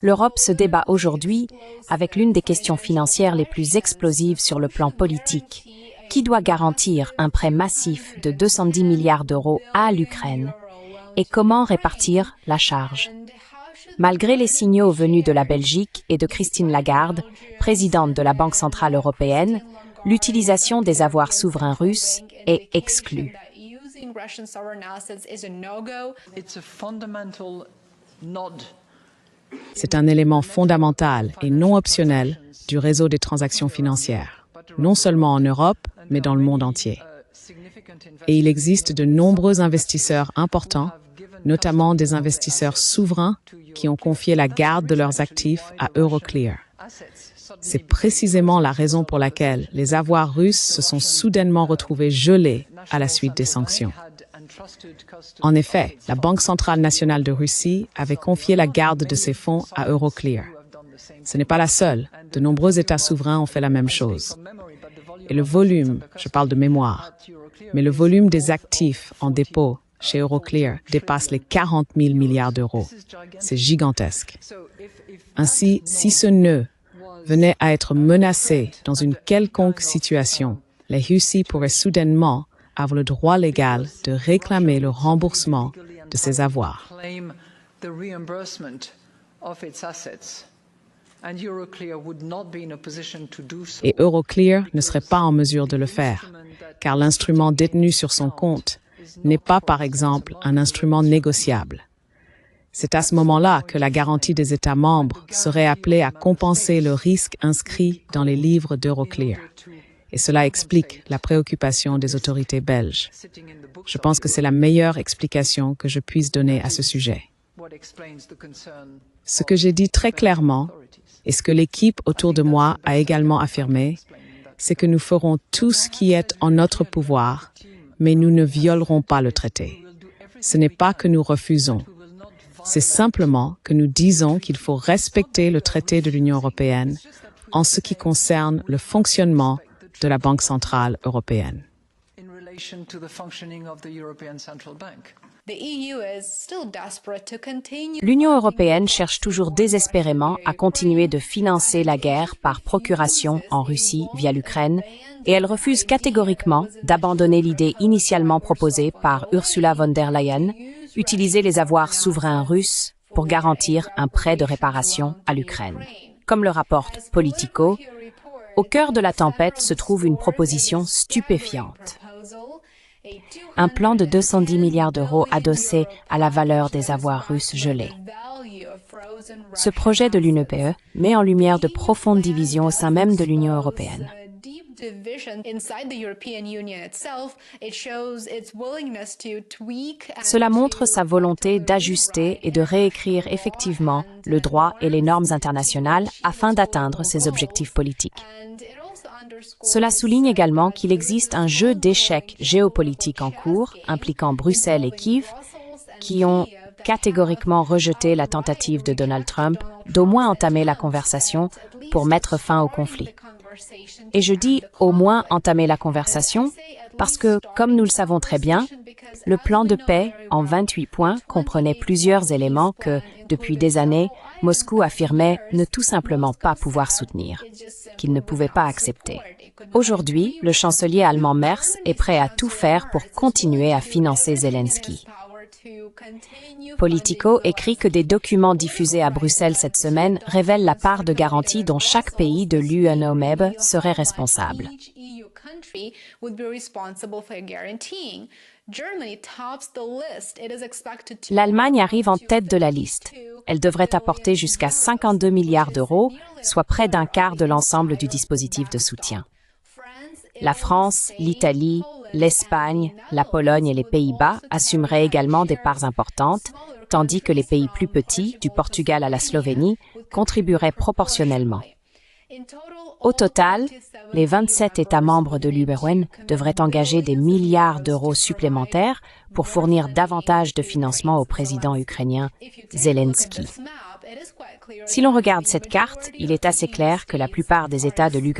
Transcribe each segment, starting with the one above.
L'Europe se débat aujourd'hui avec l'une des questions financières les plus explosives sur le plan politique. Qui doit garantir un prêt massif de 210 milliards d'euros à l'Ukraine? Et comment répartir la charge? Malgré les signaux venus de la Belgique et de Christine Lagarde, présidente de la Banque centrale européenne, l'utilisation des avoirs souverains russes est exclue. C'est un élément fondamental et non optionnel du réseau des transactions financières, non seulement en Europe, mais dans le monde entier. Et il existe de nombreux investisseurs importants, notamment des investisseurs souverains qui ont confié la garde de leurs actifs à Euroclear. C'est précisément la raison pour laquelle les avoirs russes se sont soudainement retrouvés gelés à la suite des sanctions. En effet, la Banque centrale nationale de Russie avait confié la garde de ses fonds à Euroclear. Ce n'est pas la seule. De nombreux États souverains ont fait la même chose. Et le volume, je parle de mémoire, mais le volume des actifs en dépôt chez Euroclear dépasse les 40 000 milliards d'euros. C'est gigantesque. Ainsi, si ce nœud venait à être menacé dans une quelconque situation, les Russes pourraient soudainement avoir le droit légal de réclamer le remboursement de ces avoirs. Et Euroclear ne serait pas en mesure de le faire, car l'instrument détenu sur son compte n'est pas, par exemple, un instrument négociable. C'est à ce moment-là que la garantie des États membres serait appelée à compenser le risque inscrit dans les livres d'Euroclear. Et cela explique la préoccupation des autorités belges. Je pense que c'est la meilleure explication que je puisse donner à ce sujet. Ce que j'ai dit très clairement, et ce que l'équipe autour de moi a également affirmé, c'est que nous ferons tout ce qui est en notre pouvoir, mais nous ne violerons pas le traité. Ce n'est pas que nous refusons. C'est simplement que nous disons qu'il faut respecter le traité de l'Union européenne en ce qui concerne le fonctionnement de la Banque centrale européenne. L'Union européenne cherche toujours désespérément à continuer de financer la guerre par procuration en Russie via l'Ukraine, et elle refuse catégoriquement d'abandonner l'idée initialement proposée par Ursula von der Leyen, utiliser les avoirs souverains russes pour garantir un prêt de réparation à l'Ukraine. Comme le rapporte Politico, au cœur de la tempête se trouve une proposition stupéfiante. Un plan de 210 milliards d'euros adossé à la valeur des avoirs russes gelés. Ce projet de l'UNEPE met en lumière de profondes divisions au sein même de l'Union européenne. Cela montre sa volonté d'ajuster et de réécrire effectivement le droit et les normes internationales afin d'atteindre ses objectifs politiques. Cela souligne également qu'il existe un jeu d'échecs géopolitiques en cours, impliquant Bruxelles et Kiev, qui ont catégoriquement rejeté la tentative de Donald Trump d'au moins entamer la conversation pour mettre fin au conflit. Et je dis au moins entamer la conversation parce que, comme nous le savons très bien, le plan de paix en 28 points comprenait plusieurs éléments que, depuis des années, Moscou affirmait ne tout simplement pas pouvoir soutenir, qu'il ne pouvait pas accepter. Aujourd'hui, le chancelier allemand Merz est prêt à tout faire pour continuer à financer Zelensky. Politico écrit que des documents diffusés à Bruxelles cette semaine révèlent la part de garantie dont chaque pays de l'UNOMEB serait responsable. L'Allemagne arrive en tête de la liste. Elle devrait apporter jusqu'à 52 milliards d'euros, soit près d'un quart de l'ensemble du dispositif de soutien. La France, l'Italie, l'Espagne, la Pologne et les Pays-Bas assumeraient également des parts importantes, tandis que les pays plus petits, du Portugal à la Slovénie, contribueraient proportionnellement. Au total, les 27 États membres de l'UE devraient engager des milliards d'euros supplémentaires pour fournir davantage de financement au président ukrainien Zelensky. Si l'on regarde cette carte, il est assez clair que la plupart des États de l'UE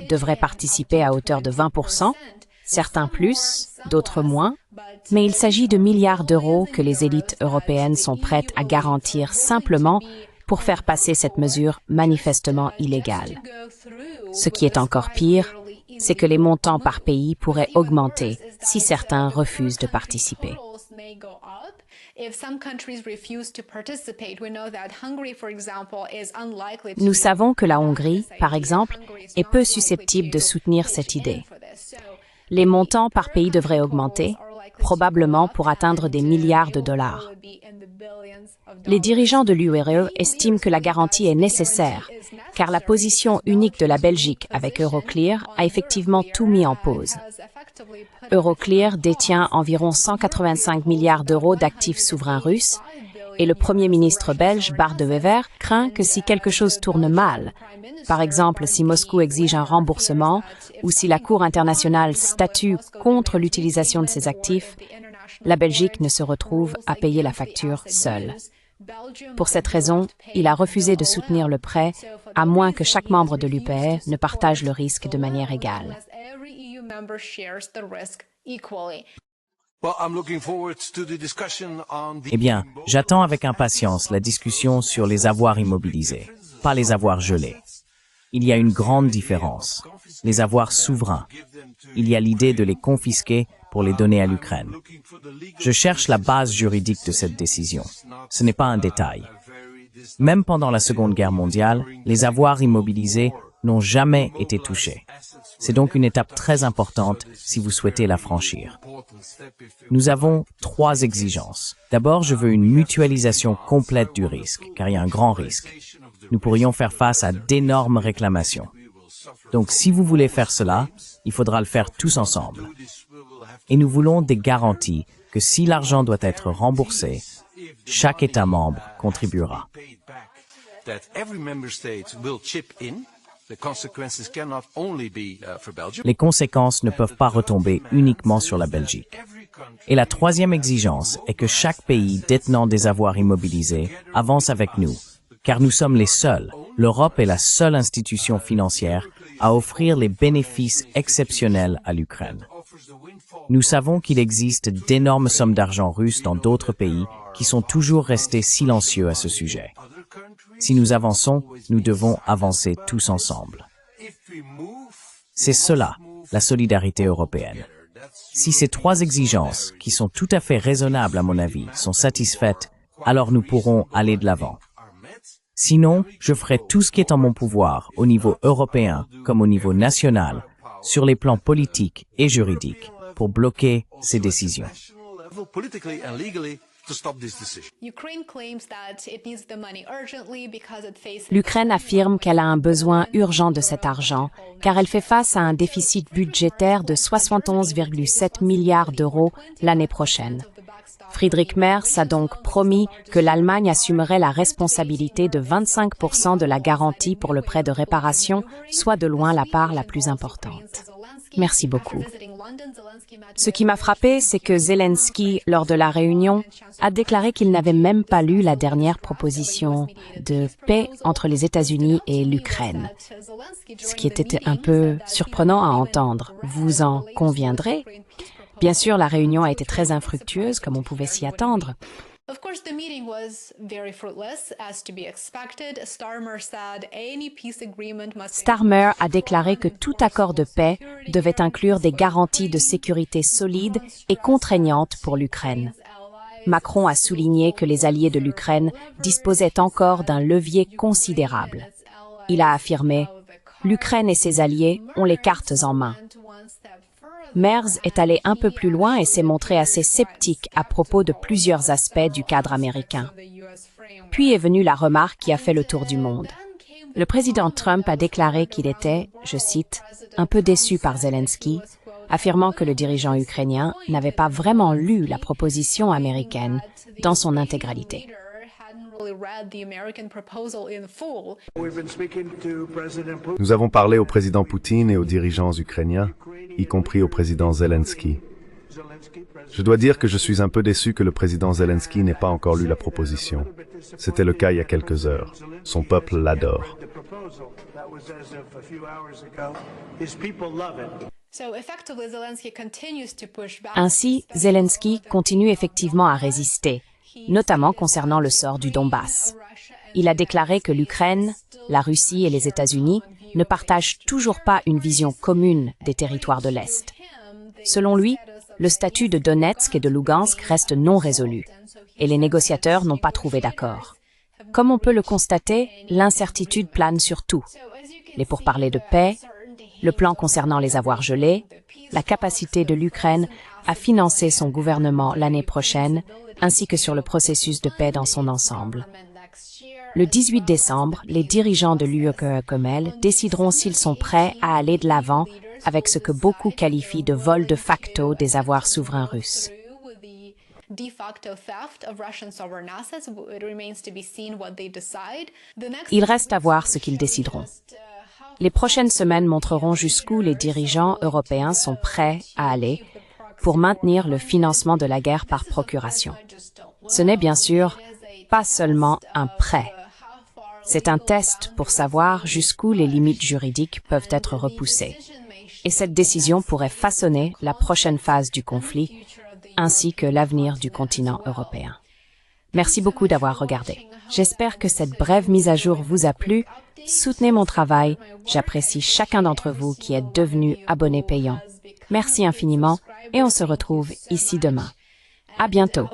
devraient participer à hauteur de 20%, Certains plus, d'autres moins, mais il s'agit de milliards d'euros que les élites européennes sont prêtes à garantir simplement pour faire passer cette mesure manifestement illégale. Ce qui est encore pire, c'est que les montants par pays pourraient augmenter si certains refusent de participer. Nous savons que la Hongrie, par exemple, est peu susceptible de soutenir cette idée. Les montants par pays devraient augmenter, probablement pour atteindre des milliards de dollars. Les dirigeants de l'URE estiment que la garantie est nécessaire, car la position unique de la Belgique avec Euroclear a effectivement tout mis en pause. Euroclear détient environ 185 milliards d'euros d'actifs souverains russes, et le Premier ministre belge, Bart de Wever, craint que si quelque chose tourne mal, par exemple si Moscou exige un remboursement ou si la Cour internationale statue contre l'utilisation de ces actifs, la Belgique ne se retrouve à payer la facture seule. Pour cette raison, il a refusé de soutenir le prêt, à moins que chaque membre de l'UPR ne partage le risque de manière égale. Eh bien, j'attends avec impatience la discussion sur les avoirs immobilisés, pas les avoirs gelés. Il y a une grande différence. Les avoirs souverains. Il y a l'idée de les confisquer pour les donner à l'Ukraine. Je cherche la base juridique de cette décision. Ce n'est pas un détail. Même pendant la Seconde Guerre mondiale, les avoirs immobilisés n'ont jamais été touchés. C'est donc une étape très importante si vous souhaitez la franchir. Nous avons 3 exigences. D'abord, je veux une mutualisation complète du risque, car il y a un grand risque. Nous pourrions faire face à d'énormes réclamations. Donc, si vous voulez faire cela, il faudra le faire tous ensemble. Et nous voulons des garanties que si l'argent doit être remboursé, chaque État membre contribuera. Les conséquences ne peuvent pas retomber uniquement sur la Belgique. Et la 3e exigence est que chaque pays détenant des avoirs immobilisés avance avec nous, car nous sommes les seuls. L'Europe est la seule institution financière à offrir les bénéfices exceptionnels à l'Ukraine. Nous savons qu'il existe d'énormes sommes d'argent russes dans d'autres pays qui sont toujours restés silencieux à ce sujet. Si nous avançons, nous devons avancer tous ensemble. C'est cela, la solidarité européenne. Si ces 3 exigences, qui sont tout à fait raisonnables à mon avis, sont satisfaites, alors nous pourrons aller de l'avant. Sinon, je ferai tout ce qui est en mon pouvoir, au niveau européen comme au niveau national, sur les plans politiques et juridiques, pour bloquer ces décisions. L'Ukraine affirme qu'elle a un besoin urgent de cet argent, car elle fait face à un déficit budgétaire de 71,7 milliards d'euros l'année prochaine. Friedrich Merz a donc promis que l'Allemagne assumerait la responsabilité de 25% de la garantie pour le prêt de réparation, soit de loin la part la plus importante. Merci beaucoup. Ce qui m'a frappé, c'est que Zelensky, lors de la réunion, a déclaré qu'il n'avait même pas lu la dernière proposition de paix entre les États-Unis et l'Ukraine. Ce qui était un peu surprenant à entendre. Vous en conviendrez? Bien sûr, la réunion a été très infructueuse, comme on pouvait s'y attendre. Starmer a déclaré que tout accord de paix devait inclure des garanties de sécurité solides et contraignantes pour l'Ukraine. Macron a souligné que les alliés de l'Ukraine disposaient encore d'un levier considérable. Il a affirmé « L'Ukraine et ses alliés ont les cartes en main ». Merz est allé un peu plus loin et s'est montré assez sceptique à propos de plusieurs aspects du cadre américain. Puis est venue la remarque qui a fait le tour du monde. Le président Trump a déclaré qu'il était, je cite, « un peu déçu par Zelensky », affirmant que le dirigeant ukrainien n'avait pas vraiment lu la proposition américaine dans son intégralité. Nous avons parlé au président Poutine et aux dirigeants ukrainiens, y compris au président Zelensky. Je dois dire que je suis un peu déçu que le président Zelensky n'ait pas encore lu la proposition. C'était le cas il y a quelques heures. Son peuple l'adore. Ainsi, Zelensky continue effectivement à résister, notamment concernant le sort du Donbass. Il a déclaré que l'Ukraine, la Russie et les États-Unis ne partagent toujours pas une vision commune des territoires de l'Est. Selon lui, le statut de Donetsk et de Lugansk reste non résolu, et les négociateurs n'ont pas trouvé d'accord. Comme on peut le constater, l'incertitude plane sur tout. Les pourparlers de paix, le plan concernant les avoirs gelés, la capacité de l'Ukraine à financer son gouvernement l'année prochaine, ainsi que sur le processus de paix dans son ensemble. Le 18 décembre, les dirigeants de l'UE-Comel décideront s'ils sont prêts à aller de l'avant avec ce que beaucoup qualifient de vol de facto des avoirs souverains russes. Il reste à voir ce qu'ils décideront. Les prochaines semaines montreront jusqu'où les dirigeants européens sont prêts à aller pour maintenir le financement de la guerre par procuration. Ce n'est bien sûr pas seulement un prêt. C'est un test pour savoir jusqu'où les limites juridiques peuvent être repoussées. Et cette décision pourrait façonner la prochaine phase du conflit, ainsi que l'avenir du continent européen. Merci beaucoup d'avoir regardé. J'espère que cette brève mise à jour vous a plu. Soutenez mon travail. J'apprécie chacun d'entre vous qui est devenu abonné payant. Merci infiniment et on se retrouve ici demain. À bientôt.